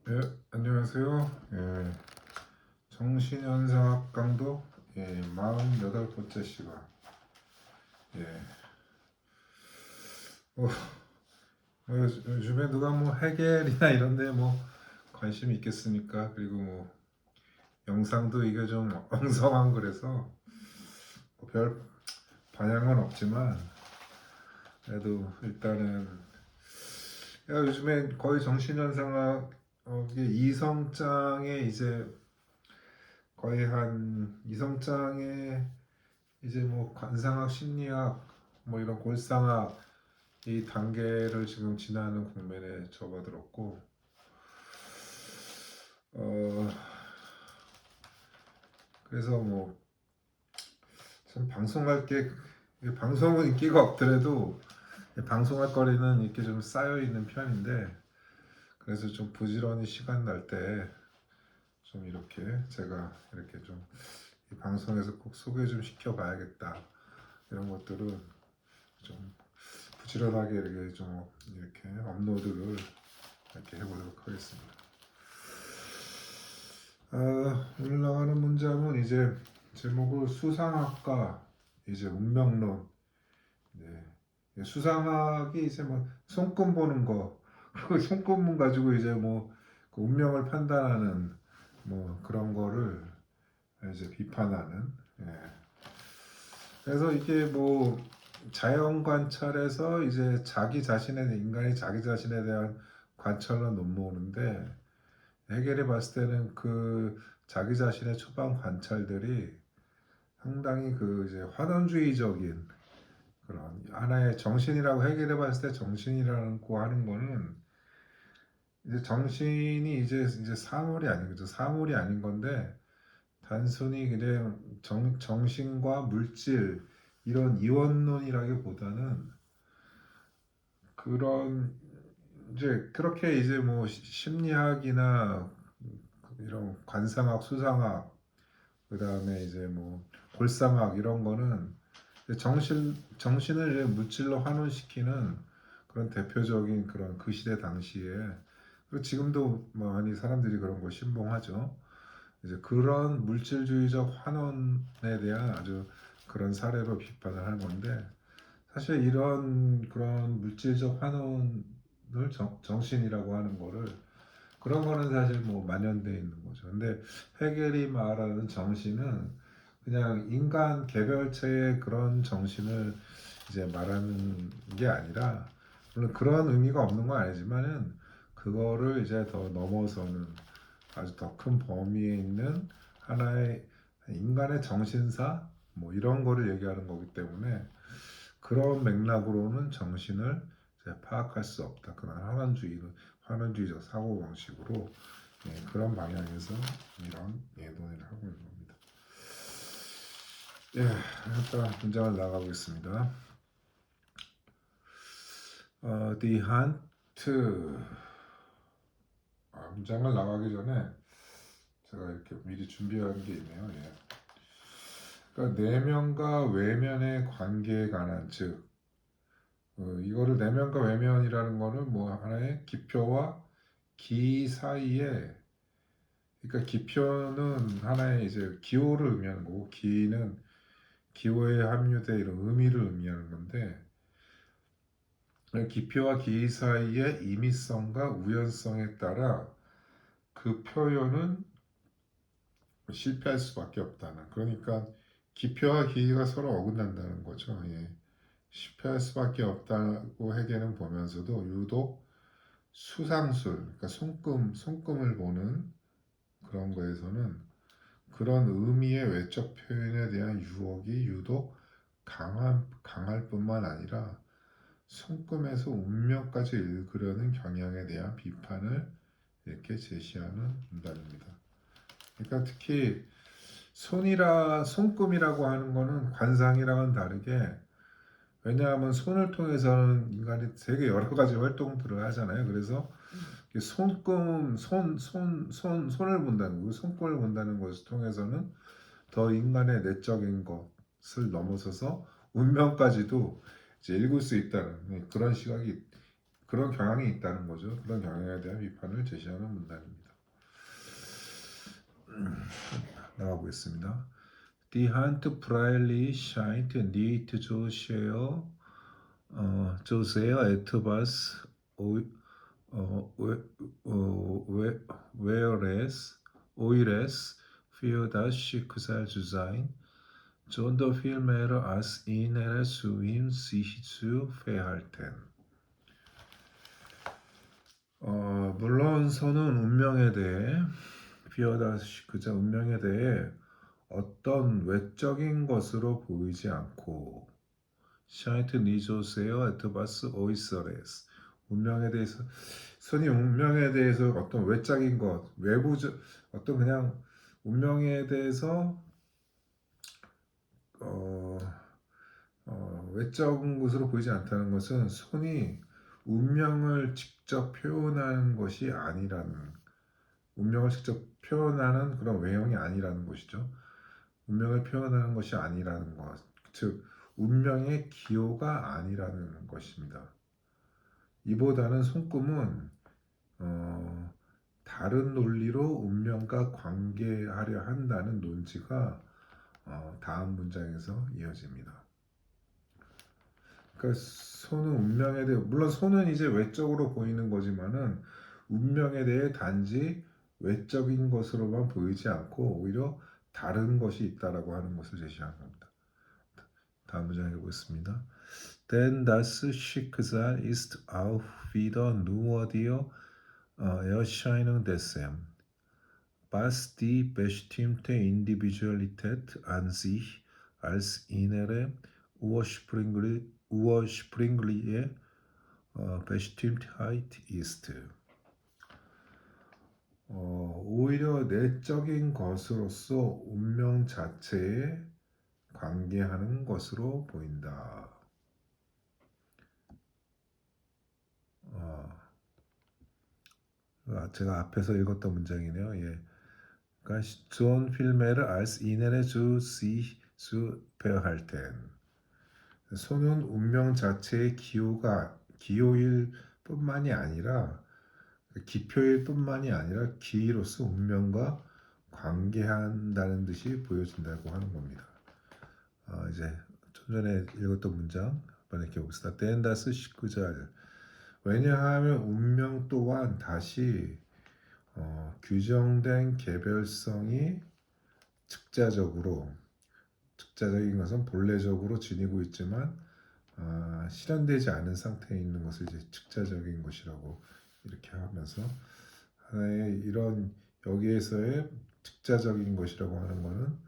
예, 안녕하세요. 정신현상학 강도 48번째 시간. 예. 어, 요즘에 누가 뭐 해결이나 이런 데 뭐 관심이 있겠습니까? 그리고 뭐 영상도 이게 좀 엉성한 그래서 뭐별 반향은 없지만 그래도 일단은 요즘에 거의 정신현상학 이성장애 이제 거의 한 이성장애 이제 뭐 관상학, 심리학, 뭐 이런 골상학 이 단계를 지금 지나는 국면에 접어들었고, 어 그래서 뭐 참 방송할 게 방송은 인기가 없더라도 방송할 거리는 이렇게 좀 쌓여 있는 편인데, 그래서 좀 부지런히 시간 날 때 좀 이렇게 제가 이렇게 좀 방송에서 꼭 소개 좀 시켜봐야겠다 이런 것들은 좀 부지런하게 이렇게 좀 이렇게 업로드를 이렇게 해보도록 하겠습니다. 오늘 나가는 문장은 이제 제목을 수상학과 이제 운명론. 네. 수상학이 이제 뭐 손금 보는 거, 그 손금문 가지고 이제 뭐그 운명을 판단하는 뭐 그런 거를 이제 비판하는. 예. 그래서 이게 뭐 자연 관찰에서 이제 자기 자신에 인간이 자기 자신에 대한 관찰로 넘어오는데, 해결해 봤을 때는 그 자기 자신의 초반 관찰들이 상당히 그 이제 환원주의적인 그런 하나의 정신이라고 해결해 봤을 때, 정신이라고 하는 거는 이제 정신이 이제 사물이 아닌 거죠. 사물이 아닌 건데, 단순히 그냥 정신과 물질 이런 이원론이라기보다는 그런 이제 그렇게 이제 뭐 심리학이나 이런 관상학, 수상학, 그 다음에 이제 뭐 골상학 이런 거는 정신을 이제 물질로 환원시키는 그런 대표적인 그런 그 시대 당시에, 그리고 지금도 많이 사람들이 그런 거 신봉하죠. 이제 그런 물질주의적 환원에 대한 아주 그런 사례로 비판을 하는 건데, 사실 이런 그런 물질적 환원을 정신이라고 하는 거를, 그런 거는 사실 뭐 만연돼 있는 거죠. 근데 헤겔이 말하는 정신은 그냥 인간 개별체의 그런 정신을 이제 말하는 게 아니라, 물론 그런 의미가 없는 건 아니지만은 그거를 이제 더 넘어서는 아주 더 큰 범위에 있는 하나의 인간의 정신사 뭐 이런 거를 얘기하는 거기 때문에, 그런 맥락으로는 정신을 이제 파악할 수 없다. 그런 환원주의적 사고 방식으로 그런 방향에서 이런 논의를 하고 있는 겁니다. 일단 문장을 나가보겠습니다. Die Hand. 문장을 나가기 전에 제가 이렇게 미리 준비한 게 있네요. 그러니까 내면과 외면의 관계에 관한, 즉 이거를 내면과 외면이라는 거는 뭐 하나의 기표와 기 사이에, 그러니까 기표는 하나의 이제 기호를 의미하는 거고, 기는 기호에 함유된 이런 의미를 의미하는 건데, 기표와 기 사이의 임의성과 우연성에 따라 그 표현은 실패할 수밖에 없다는, 그러니까 기표와 기가 서로 어긋난다는 거죠. 실패할 수밖에 없다고 해계는 보면서도 유독 수상술, 그러니까 손금을 보는 그런 거에서는 그런 의미의 외적 표현에 대한 유혹이 유독 강할 뿐만 아니라 손금에서 운명까지 읽으려는 경향에 대한 비판을 이렇게 제시하는 문단입니다. 그러니까 특히 손금이라고 하는 거는 관상이랑은 다르게, 왜냐하면 손을 통해서는 인간이 되게 여러 가지 활동들을 하잖아요. 그래서 손을 본다는 거, 손금을 본다는 것을 통해서는 더 인간의 내적인 것을 넘어서서 운명까지도 이제 읽을 수 있다는 그런 시각이 그런 경향이 있다는 거죠. 그런 경향에 대한 비판을 제시하는 문단입니다. 나가보겠습니다. Die Hand freilich scheint nicht so sehr, so sehr etwas, Eures für das Schicksal zu sein, sondern vielmehr als inneres zu ihm sich zu verhalten. 물론 선은 운명에 대해 피어다시 그자 운명에 대해 어떤 외적인 것으로 보이지 않고 샤이트 니조세어 에트바스 오이서레스 운명에 대해서 선이 운명에 대해서 어떤 외적인 것 외부적 어떤 그냥 운명에 대해서 어, 외적인 것으로 보이지 않다는 것은 손이 운명을 직접 표현하는 것이 아니라는 운명을 직접 표현하는 그런 외형이 아니라는 것이죠. 운명을 표현하는 것이 아니라는 것, 즉 운명의 기호가 아니라는 것입니다. 이보다는 손금은 다른 논리로 운명과 관계하려 한다는 논지가 다음 문장에서 이어집니다. 그러니까 손은 운명에 대해 물론 손은 이제 외적으로 보이는 거지만은 운명에 대해 단지 외적인 것으로만 보이지 않고 오히려 다른 것이 있다라고 하는 것을 제시하는 겁니다. 다음 문장 읽어보겠습니다. Denn das Schicksal ist auch wieder nur die Erscheinung dessen, was die bestimmte Individualität an sich als innere ursprüngliche Bestimmtheit ist. 오히려 내적인 것으로서 운명 자체에 관계하는 것으로 보인다. 제가 앞에서 읽었던 문장이네요. 예. 그러니까 John Filmer als innere zu sich zu verhalten. 손은 운명 자체의 기호일 뿐만이 아니라 기표일 뿐만이 아니라 기로서 운명과 관계한다는 듯이 보여진다고 하는 겁니다. 이제 좀 전에 읽었던 문장 한번 읽어봅시다. 덴다스 19절 왜냐하면 운명 또한 다시 규정된 개별성이 즉자적인 것은 본래적으로 지니고 있지만 실현되지 않은 상태에 있는 것을 이제 즉자적인 것이라고 이렇게 하면서 하나의 이런 여기에서의 즉자적인 것이라고 하는 것은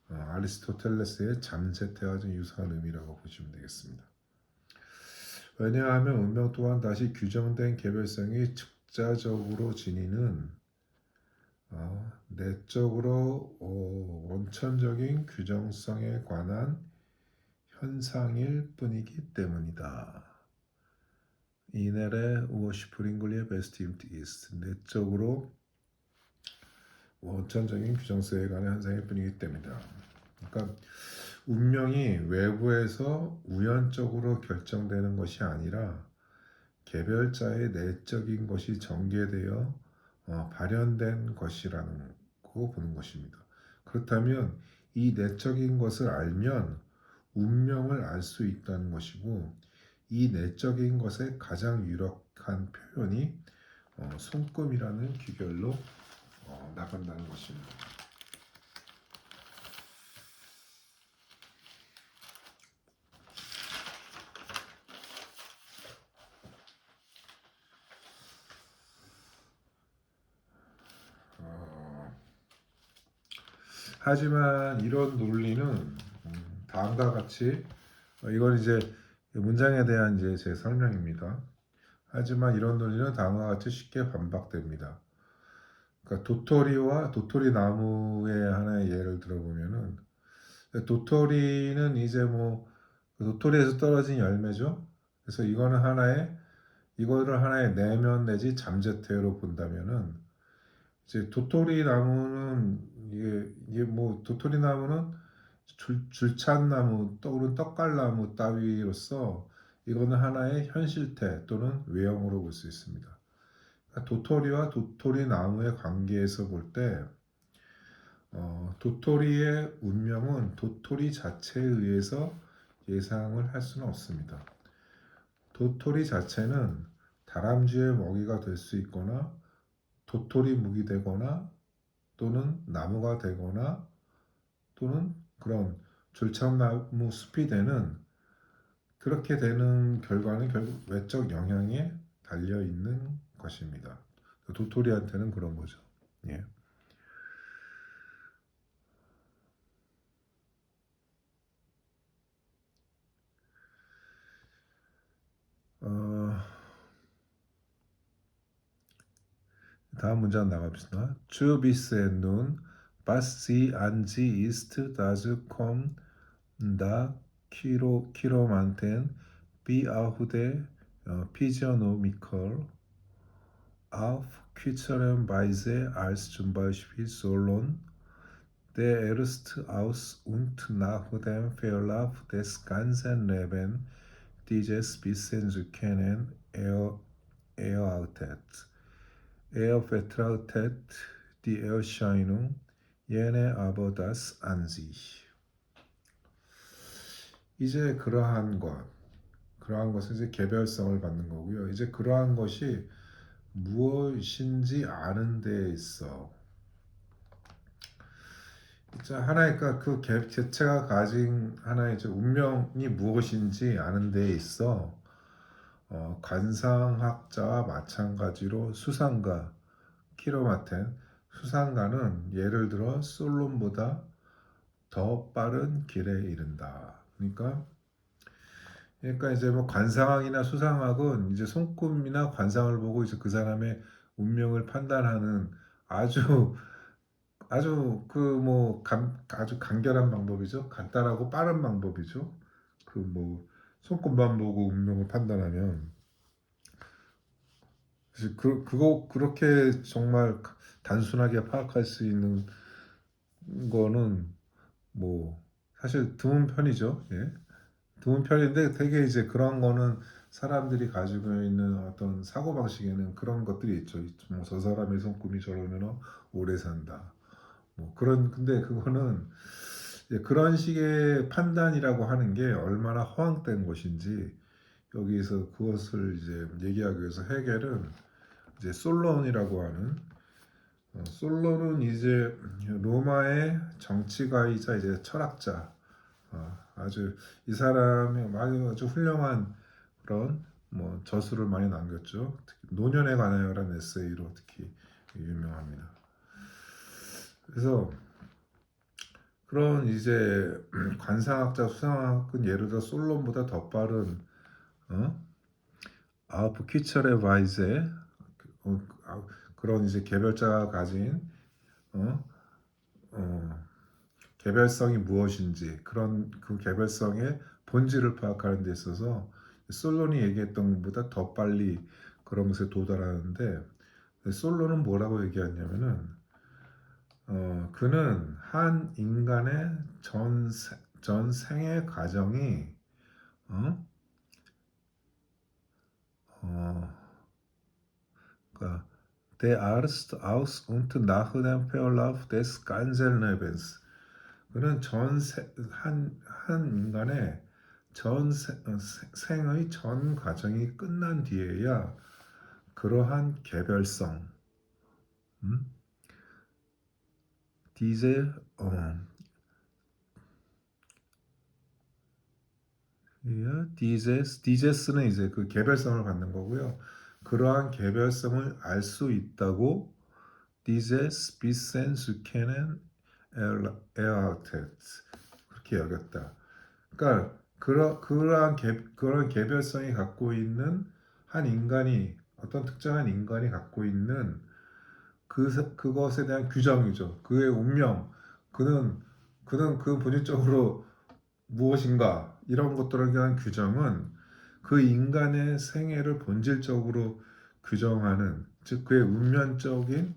아리스토텔레스의 잠재태와 좀 유사한 의미라고 보시면 되겠습니다. 왜냐하면 운명 또한 다시 규정된 개별성이 즉자적으로 지니는 내적으로 원천적인 규정성에 관한 현상일 뿐이기 때문이다. 이넬의 우어시프링글리의 베스트임트 이스트 내적으로 원천적인 규정성에 관한 현상일 뿐이기 때문이다. 그러니까 운명이 외부에서 우연적으로 결정되는 것이 아니라 개별자의 내적인 것이 전개되어 발현된 것이라는 거 보는 것입니다. 그렇다면 이 내적인 것을 알면 운명을 알 수 있다는 것이고 이 내적인 것의 가장 유력한 표현이 손금이라는 귀결로 나간다는 것입니다. 하지만 이런 논리는 다음과 같이 이건 이제 문장에 대한 이제 제 설명입니다. 하지만 이런 논리는 다음과 같이 쉽게 반박됩니다. 그러니까 도토리 나무의 하나의 예를 들어보면은 도토리는 이제 뭐 도토리에서 떨어진 열매죠. 그래서 이거를 하나의 내면 내지 잠재태로 본다면은 이제 도토리 나무는 이게 뭐 도토리 나무는 줄찬나무 또는 떡갈나무 따위로서 이거는 하나의 현실태 또는 외형으로 볼 수 있습니다. 그러니까 도토리와 도토리 나무의 관계에서 볼 때 도토리의 운명은 도토리 자체에 의해서 예상을 할 수는 없습니다. 도토리 자체는 다람쥐의 먹이가 될 수 있거나 도토리 묵이 되거나 또는 나무가 되거나 또는 그런 졸창나무 숲이 되는 그렇게 되는 결과는 결국 외적 영향에 달려 있는 것입니다. 도토리한테는 그런 거죠. 예. 어, 다음 문제 나갑시다. Zu bis nun, was sie an sie ist, das kommt da Kilomanten, wie auch der Physiognomical auf kürzeren Weise als zum Beispiel Solon, der erst aus und nach dem Verlauf des ganzen Lebens dieses Wissen zu kennen erwartet. Er betrachtet die Erscheinung jener aber das an sich. 이제 그러한 것은 이제 개별성을 갖는 거고요. 이제 그러한 것이 무엇인지 아는 데 있어. 자, 하나의 그 개체가 가진 하나의 이제 운명이 무엇인지 아는 데 있어. 관상학자와 마찬가지로 수상가, 키로마텐, 수상가는 예를 들어 솔론보다 더 빠른 길에 이른다. 그러니까 이제 뭐 관상학이나 수상학은 이제 손금이나 관상을 보고 이제 그 사람의 운명을 판단하는 아주 아주 아주 간결한 방법이죠. 간단하고 빠른 방법이죠. 그 뭐 손금만 보고 운명을 판단하면 그거 그렇게 정말 단순하게 파악할 수 있는 거는 뭐 사실 드문 편이죠. 예. 드문 편인데 되게 이제 그런 거는 사람들이 가지고 있는 어떤 사고방식에는 그런 것들이 있죠. 뭐저 사람의 손금이 저러면 오래 산다. 뭐 그런 근데 그거는 그런 식의 판단이라고 하는 게 얼마나 허황된 것인지 여기서 그것을 이제 얘기하기 위해서 헤겔은 이제 솔론이라고 하는 솔론은 이제 로마의 정치가이자 이제 철학자 아주 이 사람이 아주 훌륭한 그런 뭐 저술을 많이 남겼죠. 특히 노년에 관하여라는 에세이로 특히 유명합니다. 그래서 그런 이제 관상학자, 수상학은 예를 들어 솔론보다 더 빠른 아우프 퀴처레 바이제 그런 이제 개별자가 가진 어, 어, 개별성이 무엇인지 그런 그 개별성의 본질을 파악하는 데 있어서 솔론이 얘기했던 것보다 더 빨리 그런 것에 도달하는데 솔론은 뭐라고 얘기하냐면은 그는 한 인간의 전 생애 과정이 어? 어, 그러니까 Der Arzt aus und nach dem Verlauf des ganzen Lebens. 그는 한 인간의 생의 전 과정이 끝난 뒤에야 그러한 개별성, 음? diese, 디제스는 이제 그 개별성을 갖는 거고요. 그러한 개별성을 알 수 있다고 dieses Wissen zu kennen erwartet. 그렇게 여겼다. 그러니까 그런 개별성이 갖고 있는 한 인간이 어떤 특정한 인간이 갖고 있는 그것에 대한 규정이죠. 그의 운명, 그는 그 본질적으로 무엇인가 이런 것들에 대한 규정은 그 인간의 생애를 본질적으로 규정하는 즉 그의 운명적인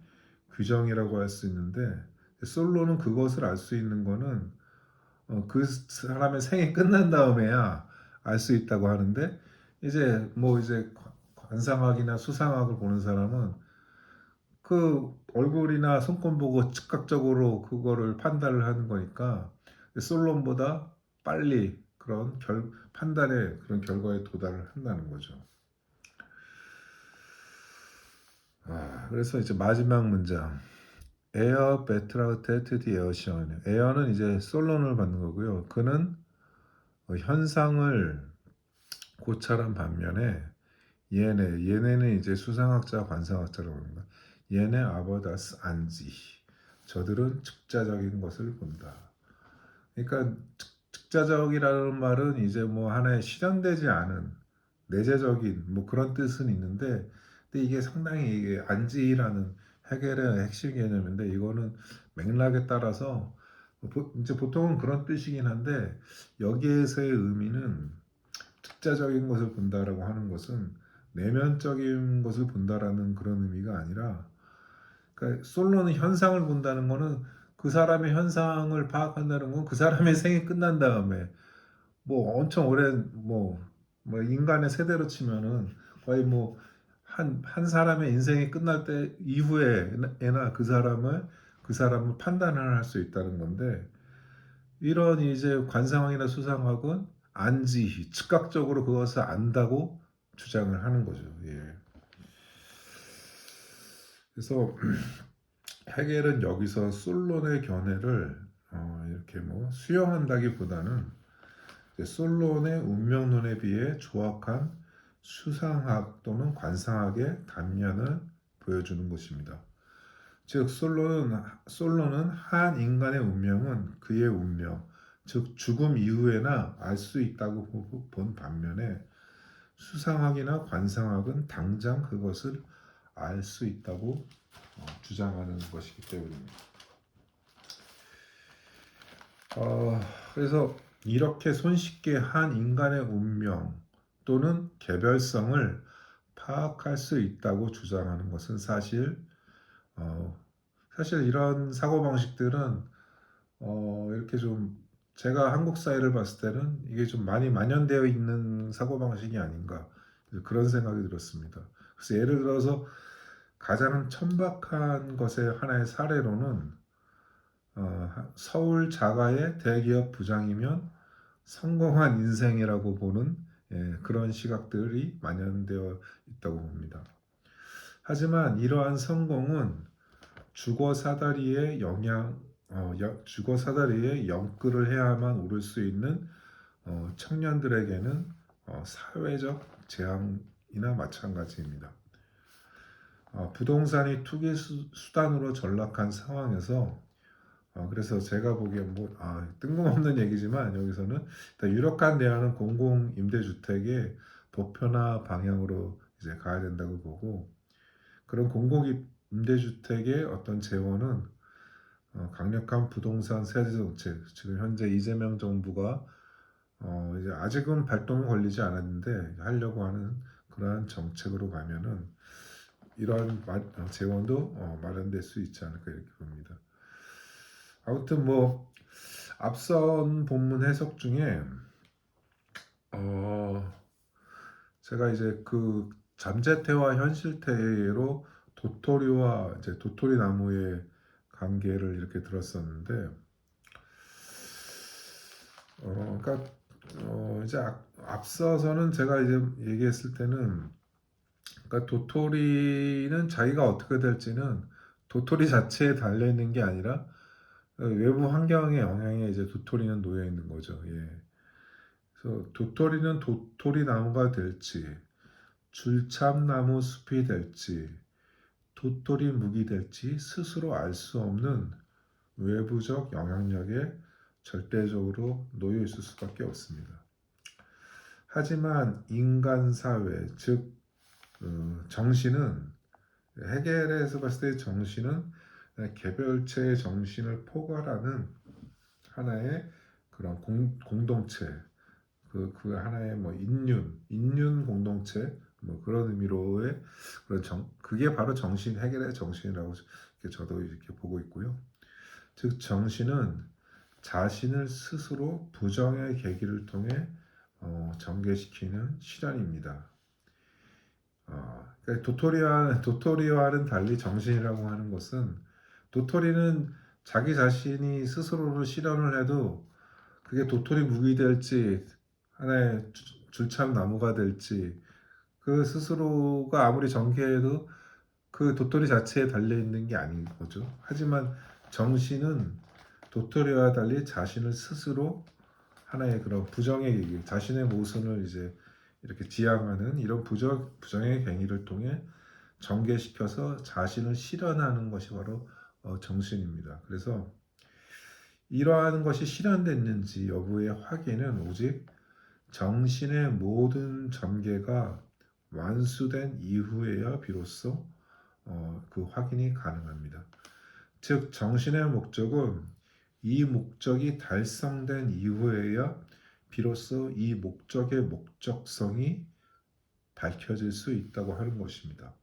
규정이라고 할 수 있는데 솔로는 그것을 알 수 있는 거는 그 사람의 생이 끝난 다음에야 알 수 있다고 하는데 이제 뭐 이제 관상학이나 수상학을 보는 사람은 그 얼굴이나 손금 보고 즉각적으로 그거를 판단을 하는 거니까 솔론보다 빨리 그런 판단의 그런 결과에 도달을 한다는 거죠. 그래서 이제 마지막 문장. 에어 베트라우테트 디 에어시언. 에어는 이제 솔론을 받는 거고요. 그는 현상을 고찰한 반면에 얘네는 이제 수상학자, 관상학자라고 합니다. 얘네 아버다스 안지. 저들은 즉자적인 것을 본다. 그러니까 즉자적이라는 말은 이제 뭐 하나의 실현되지 않은 내재적인 뭐 그런 뜻은 있는데, 근데 이게 상당히 이게 안지라는 해겔의 핵심 개념인데 이거는 맥락에 따라서 이제 보통은 그런 뜻이긴 한데 여기에서의 의미는 즉자적인 것을 본다라고 하는 것은 내면적인 것을 본다라는 그런 의미가 아니라, 그러니까 솔로는 현상을 본다는 거는 그 사람의 현상을 파악한다는 건 그 사람의 생이 끝난 다음에 뭐 엄청 오랜 뭐 인간의 세대로 치면은 거의 뭐 한 사람의 인생이 끝날 때 이후에나 그 사람을 판단을 할 수 있다는 건데, 이런 이제 관상학이나 수상학은 안지 즉각적으로 그것을 안다고 주장을 하는 거죠. 예. 그래서 헤겔은 여기서 솔론의 견해를 이렇게 뭐 수용한다기보다는 솔론의 운명론에 비해 조악한 수상학 또는 관상학의 단면을 보여주는 것입니다. 즉 솔로는 한 인간의 운명은 그의 운명, 즉 죽음 이후에나 알 수 있다고 본 반면에 수상학이나 관상학은 당장 그것을 알 수 있다고 주장하는 것이기 때문입니다. 그래서 이렇게 손쉽게 한 인간의 운명 또는 개별성을 파악할 수 있다고 주장하는 것은 어, 사실 이런 사고방식들은 이렇게 좀 제가 한국 사회를 봤을 때는 이게 좀 많이 만연되어 있는 사고방식이 아닌가 그런 생각이 들었습니다. 그래서 예를 들어서 가장 천박한 것의 하나의 사례로는 서울 자가의 대기업 부장이면 성공한 인생이라고 보는 그런 시각들이 만연되어 있다고 봅니다. 하지만 이러한 성공은 주거 사다리의 주거 사다리에 영끌을 해야만 오를 수 있는 청년들에게는 사회적 재앙이나 마찬가지입니다. 부동산이 투기 수단으로 전락한 상황에서 그래서 제가 보기엔 뜬금없는 얘기지만 여기서는 유력한 대안은 공공 임대주택의 보편화 방향으로 이제 가야 된다고 보고, 그런 공공 임대주택의 어떤 재원은 강력한 부동산 세제 정책, 지금 현재 이재명 정부가 이제 아직은 발동이 걸리지 않았는데 하려고 하는 그러한 정책으로 가면은 이러한 재원도 마련될 수 있지 않을까 이렇게 봅니다. 아무튼 뭐 앞선 본문 해석 중에 제가 이제 그 잠재태와 현실태로 도토리와 이제 도토리 나무의 관계를 이렇게 들었었는데, 그러니까 이제 앞서서는 제가 이제 얘기했을 때는, 그러니까 도토리는 자기가 어떻게 될지는 도토리 자체에 달려 있는 게 아니라 외부 환경의 영향에 이제 도토리는 놓여 있는 거죠. 예. 그래서 도토리는 도토리 나무가 될지, 줄참나무 숲이 될지, 도토리 묵이 될지 스스로 알 수 없는 외부적 영향력에 절대적으로 놓여 있을 수밖에 없습니다. 하지만 인간 사회, 즉 정신은, 헤겔에서 봤을 때 정신은 개별체의 정신을 포괄하는 하나의 그런 공동체, 그 하나의 뭐 인륜 공동체 뭐 그런 의미로의 그게 바로 해결의 정신이라고 이렇게 저도 이렇게 보고 있고요. 즉 정신은 자신을 스스로 부정의 계기를 통해 전개시키는 실현입니다. 그러니까 도토리와는 달리 정신이라고 하는 것은, 도토리는 자기 자신이 스스로로 실현을 해도 그게 도토리 묵이 될지 하나의 줄참 나무가 될지 그 스스로가 아무리 전개해도 그 도토리 자체에 달려 있는 게 아닌 거죠. 하지만 정신은 도토리와 달리 자신을 스스로 하나의 그런 부정의 계기, 자신의 모순을 이제 이렇게 지향하는 이런 부정의 행위를 통해 전개시켜서 자신을 실현하는 것이 바로 정신입니다. 그래서 이러한 것이 실현됐는지 여부의 확인은 오직 정신의 모든 전개가 완수된 이후에야 비로소 그 확인이 가능합니다. 즉 정신의 목적은 이 목적이 달성된 이후에야 비로소 이 목적의 목적성이 밝혀질 수 있다고 하는 것입니다.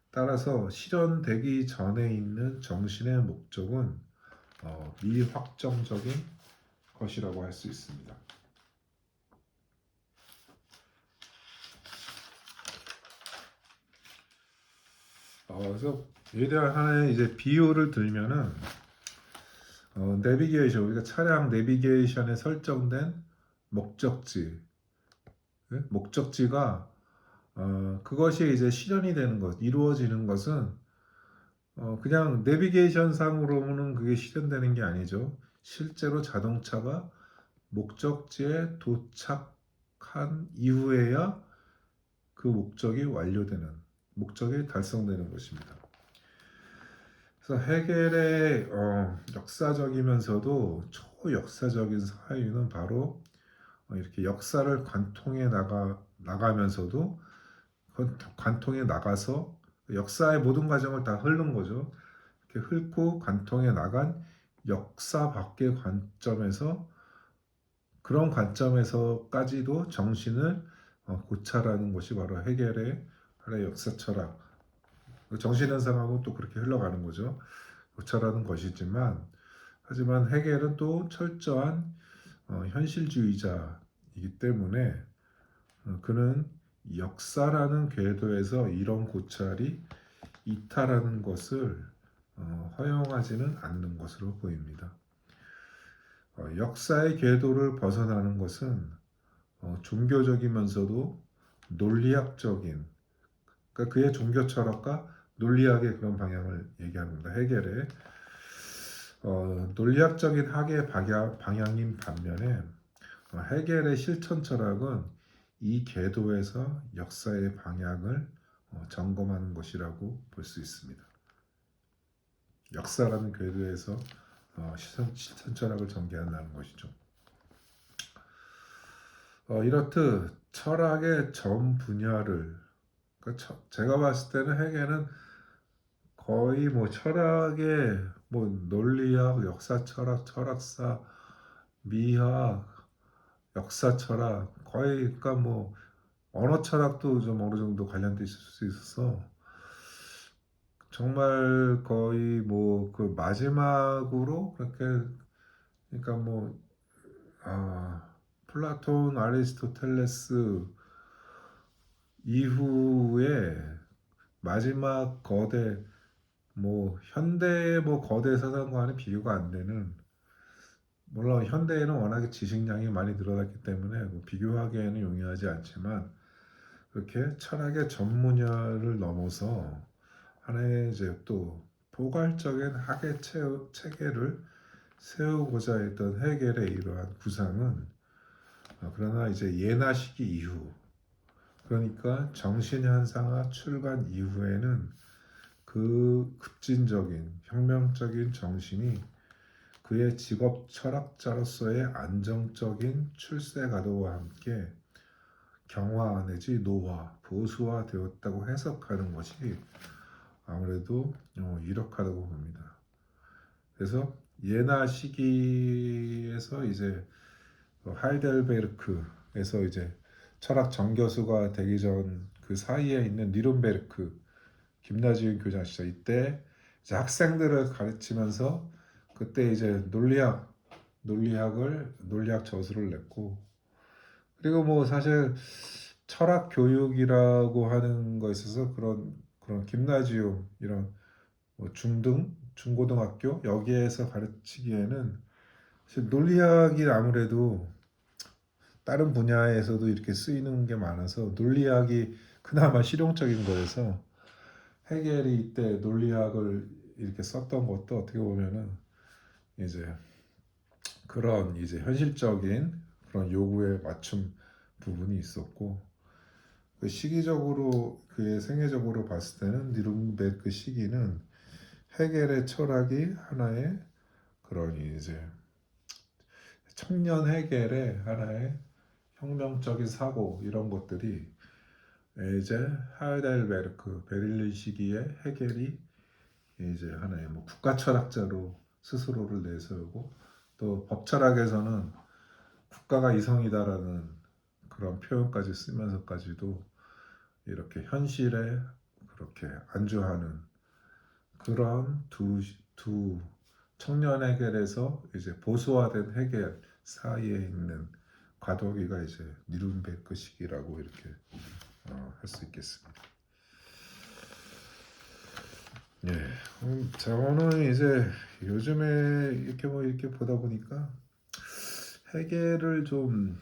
따라서 실현되기 전에 있는 정신의 목적은 미확정적인 것이라고 할 수 있습니다. 그래서 이에 대한 하나의 이제 비유를 들면은 내비게이션, 우리가 차량 내비게이션에 설정된 목적지, 목적지가 그것이 이제 실현이 되는 것, 이루어지는 것은 그냥 내비게이션 상으로는 그게 실현되는 게 아니죠. 실제로 자동차가 목적지에 도착한 이후에야 그 목적이 완료되는, 목적이 달성되는 것입니다. 그래서 헤겔의 역사적이면서도 초역사적인 사유는 바로 이렇게 역사를 나가면서도 관통해 나가서 역사의 모든 과정을 다 훑는 거죠. 이렇게 훑고 관통해 나간 역사 밖의 관점에서, 그런 관점에서까지도 정신을 고찰하는 것이 바로 헤겔의 역사 철학, 정신 현상하고 또 그렇게 흘러가는 거죠. 고찰하는 것이지만, 하지만 헤겔은 또 철저한 현실주의자이기 때문에 그는 역사라는 궤도에서 이런 고찰이 이탈하는 것을 허용하지는 않는 것으로 보입니다. 역사의 궤도를 벗어나는 것은 종교적이면서도 논리학적인, 그러니까 그의 종교 철학과 논리학의 그런 방향을 얘기합니다. 헤겔의 논리학적인 학의 방향인 반면에 헤겔의 실천 철학은 이 궤도에서 역사의 방향을 점검하는 것이라고 볼 수 있습니다. 역사라는 궤도에서 실천 철학을 전개한다는 것이죠. 이렇듯 철학의 전 분야를, 그러니까 제가 봤을 때는 헤겔은 거의 뭐 철학의 뭐 논리학, 역사 철학, 철학사, 미학, 역사 철학, 거의 그러니까 뭐 언어 철학도 좀 어느 정도 관련돼 있을 수 있어서 정말 거의 뭐 그 마지막으로 그렇게, 그러니까 뭐 플라톤, 아리스토텔레스 이후에 마지막 거대, 뭐 현대 뭐 거대 사상과는 비교가 안 되는, 물론 현대에는 워낙에 지식량이 많이 늘어났기 때문에 뭐 비교하기에는 용이하지 않지만, 그렇게 철학의 전문야를 넘어서 하나의 이제 또 포괄적인 학의 체계를 세우고자 했던 헤겔의 이러한 구상은, 그러나 이제 예나 시기 이후, 그러니까 정신현상화 출간 이후에는 그 급진적인 혁명적인 정신이 그의 직업 철학자로서의 안정적인 출세 가도와 함께 경화 내지 노화, 보수화 되었다고 해석하는 것이 아무래도 유력하다고 봅니다. 그래서 예나 시기에서 이제 하이델베르크에서 이제 철학 정교수가 되기 전 그 사이에 있는 니른베르크 김나지움 교장 시절, 이때 이제 학생들을 가르치면서 그때 이제 논리학 저술을 냈고, 그리고 뭐 사실 철학 교육이라고 하는 거에 있어서 그런 김나지움 이런 뭐 중등, 중고등학교 여기에서 가르치기에는 사실 논리학이 아무래도 다른 분야에서도 이렇게 쓰이는 게 많아서 논리학이 그나마 실용적인 거여서 헤겔이 이때 논리학을 이렇게 썼던 것도 어떻게 보면은 이제 그런 이제 현실적인 그런 요구에 맞춘 부분이 있었고 그 시기적으로 그의 생애적으로 봤을 때는 니른베르크 시기는 헤겔의 철학이 하나의 그런 이제 청년 헤겔의 하나의 혁명적인 사고 이런 것들이 이제 하이델베르크 베를린 시기에 헤겔이 이제 하나의 뭐 국가 철학자로 스스로를 내세우고 또 법철학에서는 국가가 이성이다라는 그런 표현까지 쓰면서까지도 이렇게 현실에 그렇게 안주하는 그런 두 청년 헤겔에서 이제 보수화된 헤겔 사이에 있는 과도기가 이제 니른베르크 시기라고 이렇게 할 수 있겠습니다. 예, 저는 이제 요즘에 이렇게 뭐 이렇게 보다 보니까 헤겔을 좀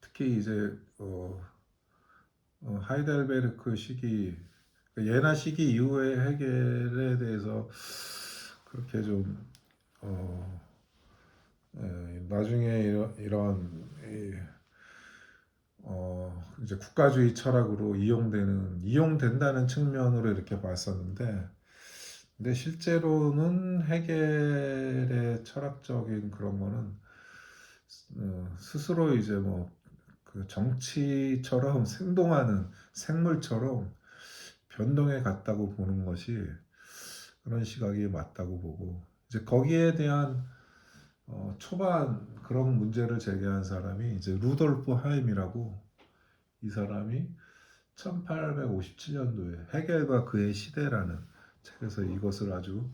특히 이제 하이델베르크 시기 예나 시기 이후의 헤겔에 대해서 그렇게 좀 어, 나중에 이런 이제 국가주의 철학으로 이용된다는 측면으로 이렇게 봤었는데, 근데 실제로는 헤겔의 철학적인 그런 거는 스스로 이제 뭐 그 정치처럼 생동하는 생물처럼 변동해 갔다고 보는 것이 그런 시각이 맞다고 보고 이제 거기에 대한 초반 그런 문제를 제기한 사람이 이제 루돌프 하임이라고 이 사람이 1857년도에 헤겔과 그의 시대라는 책에서 이것을 아주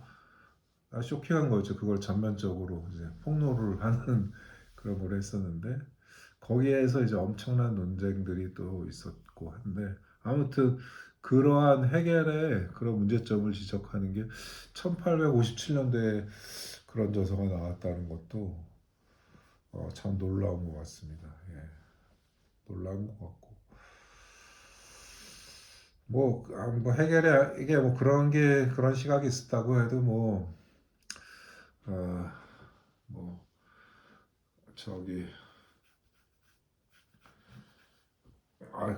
쇼킹한 거죠. 그걸 전면적으로 이제 폭로를 하는 그런 걸 했었는데 거기에서 이제 엄청난 논쟁들이 또 있었고 한데 아무튼 그러한 헤겔의 그런 문제점을 지적하는 게 1857년도에 그런 저서가 나왔다는 것도 참 놀라운 것 같습니다. 예, 놀라운 것 같고 뭐 헤겔의 이게 뭐 그런 게 그런 시각이 있었다고 해도 어, 뭐 저기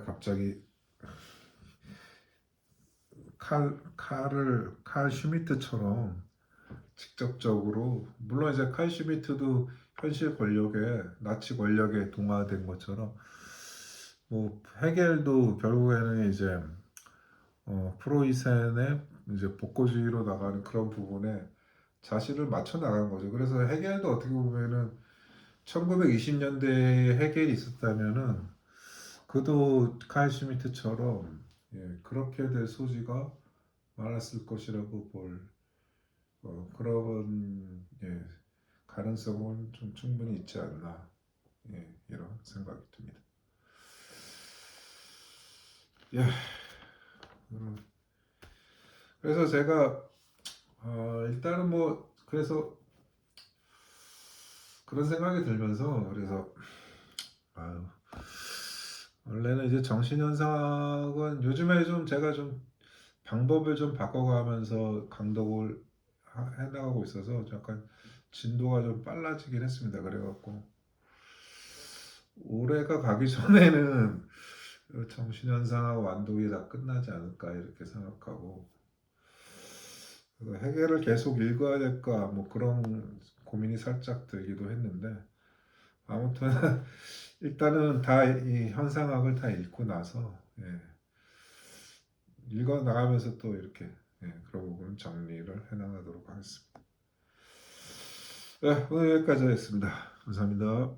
갑자기 칼 슈미트처럼 직접적으로 물론 이제 칼 슈미트도 현실 권력에 나치 권력에 동화된 것처럼 뭐 헤겔도 결국에는 이제 프로이센의 이제 복고주의로 나가는 그런 부분에 자신을 맞춰 나간 거죠. 그래서 헤겔도 어떻게 보면은 1920년대에 헤겔이 있었다면은 그도 칼 슈미트처럼 그렇게 될 소지가 많았을 것이라고 볼 그런 가능성은 좀 충분히 있지 않나 이런 생각이 듭니다. 예, 음, 그래서 제가 일단은 뭐 그래서 그런 생각이 들면서 그래서 아유, 원래는 이제 정신현상은 요즘에 좀 제가 좀 방법을 좀 바꿔가면서 강독을 해나가고 있어서 약간 진도가 좀 빨라지긴 했습니다. 그래갖고 올해가 가기 전에는 정신현상하고 완독이 다 끝나지 않을까 이렇게 생각하고 그래서 해결을 계속 읽어야 될까 뭐 그런 고민이 살짝 들기도 했는데 아무튼 일단은 다 이 현상학을 다 읽고 나서 읽어 나가면서 또 이렇게 그런 부분 정리를 해나가도록 하겠습니다. 네, 오늘 여기까지 하겠습니다. 감사합니다.